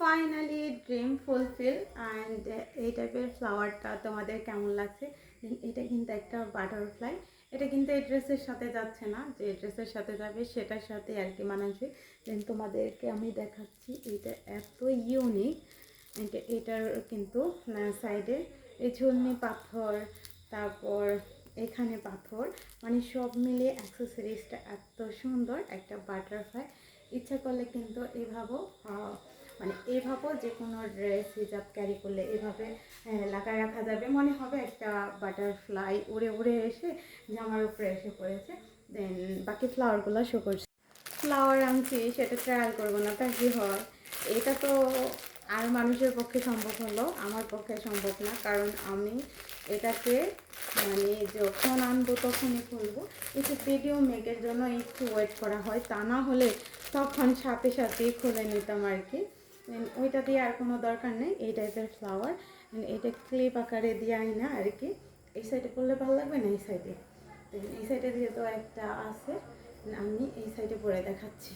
Finally dream fulfil and এই টাইপের ফ্লাওয়ারটা তোমাদের কেমন লাগছে? এটা কিন্তু একটা বাটারফ্লাই। এটা কিন্তু এই ড্রেসের সাথে যাচ্ছে না, যে ড্রেসের সাথে যাবে সেটার সাথে আর কি মানানসই। দেন তোমাদেরকে আমি দেখাচ্ছি, এটা এত ইউনিক। এটার কিন্তু সাইডে এই ঝুলনি পাথর, তারপর এখানে পাথর, মানে সব মিলিয়ে অ্যাক্সেসরিজটা এত সুন্দর। একটা বাটারফ্লাই ইচ্ছা করলে কিন্তু এভাবেও মানে এভাবেও যে কোনো ড্রেস হিজাব ক্যারি করলে এভাবে লাগায় রাখা যাবে, মনে হবে একটা বাটারফ্লাই উড়ে উড়ে এসে জামার উপরে এসে পড়েছে। দেন বাকি ফ্লাওয়ারগুলো শো করছে। ফ্লাওয়ার আনছি সেটা ট্রায়াল করবো না, তা কি হয়? এটা তো আর মানুষের পক্ষে সম্ভব হলো, আমার পক্ষে সম্ভব না, কারণ আমি এটাকে মানে যখন আনবো তখনই খুলবো। একটু ভিডিও মেকের জন্য একটু ওয়েট করা হয়, তা না হলে তখন সাথে সাথেই খুলে নিতাম আর কি। ওইটা দিয়ে আর কোনো দরকার নেই। এই টাইপের ফ্লাওয়ার এটা ক্লিপ আকারে দিয়ে আই না আর কি। এই সাইডে করলে ভালো লাগবে না, এই সাইডে। এই সাইডে যেহেতু একটা আছে, আমি এই সাইডে পরে দেখাচ্ছি।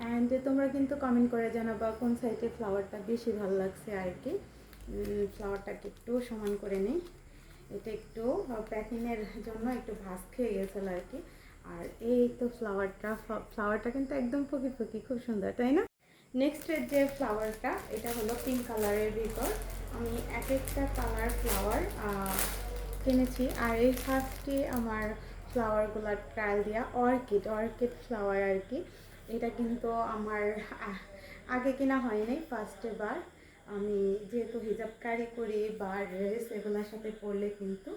অ্যান্ড তোমরা কিন্তু কমেন্ট করে জানাবা কোন সাইডে ফ্লাওয়ারটা বেশি ভালো লাগছে আর কি। ফ্লাওয়ারটাকে একটু সমান করে নিই। এটা একটু প্যাকিংয়ের জন্য একটু ভাঁজ খেয়ে গেছিলো আর কি। আর এই তো ফ্লাওয়ারটা কিন্তু একদম ফুকি ফুকি, খুব সুন্দর, তাই না? নেক্সটের যে ফ্লাওয়ারটা, এটা হলো পিঙ্ক কালারের ভিতর। আমি এক একটা কালার ফ্লাওয়ার কিনেছি। আর এই ফার্স্টে আমার ফ্লাওয়ারগুলো ট্রায়াল দেওয়া অর্কিড ফ্লাওয়ার আর কি। এটা কিন্তু আমার আগে কেনা হয়নি, ফার্স্টে বার। আমি যেহেতু হিজাব ক্যারি করি বা ড্রেস এগুলোর সাথে পরলে কিন্তু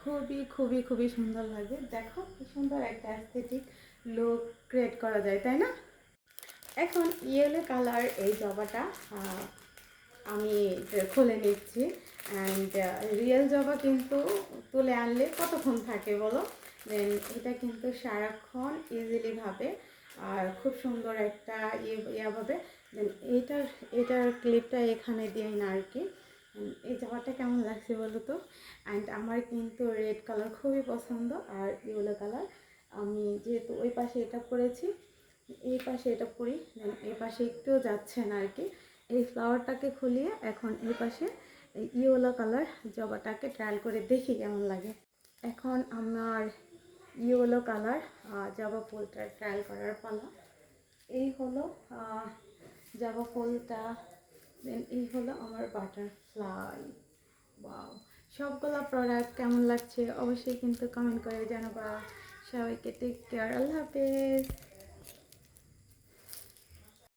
খুবই খুবই খুবই সুন্দর লাগে। দেখো কি সুন্দর একটা অ্যাস্থেটিক লুক ক্রিয়েট করা যায়, তাই না? এখন ইয়েলো কালার এই জবাটা আমি খুলে নিচ্ছি। অ্যান্ড রিয়েল জবা কিন্তু তুলে আনলে কতক্ষণ থাকে বলো? দেন এটা কিন্তু সারাক্ষণ ইজিলিভাবে আর খুব সুন্দর একটা ইয়াভাবে। দেন এটার ক্লিপটা এখানে দিই না আর কি। এই জামাটা কেমন লাগছে বলো তো? অ্যান্ড আমার কিন্তু রেড কালার খুবই পছন্দ, আর ইয়েলো কালার। আমি যেহেতু ওই পাশে এটা পরেছি, এই পাশে এটা পরি, দেন এই পাশে একটু যাচ্ছে না আর কি। এই ফ্লাওয়ারটাকে খুলিয়ে এখন এই পাশে ইয়েলো কালার জবাটাকে ট্রায়াল করে দেখি কেমন লাগে। এখন আমার ইয়েলো কালার জবা ফুলটা ট্রায়াল করার পালা। এই হলো জবা ফুলটা, দেন এই হলো আমার বাটারফ্লাই। ওয়াও, সবগুলো প্রোডাক্ট কেমন লাগছে অবশ্যই কিন্তু কমেন্ট করে জানাবা। সবাইকে টেক কেয়ার, আল্লাহ হাফেজ।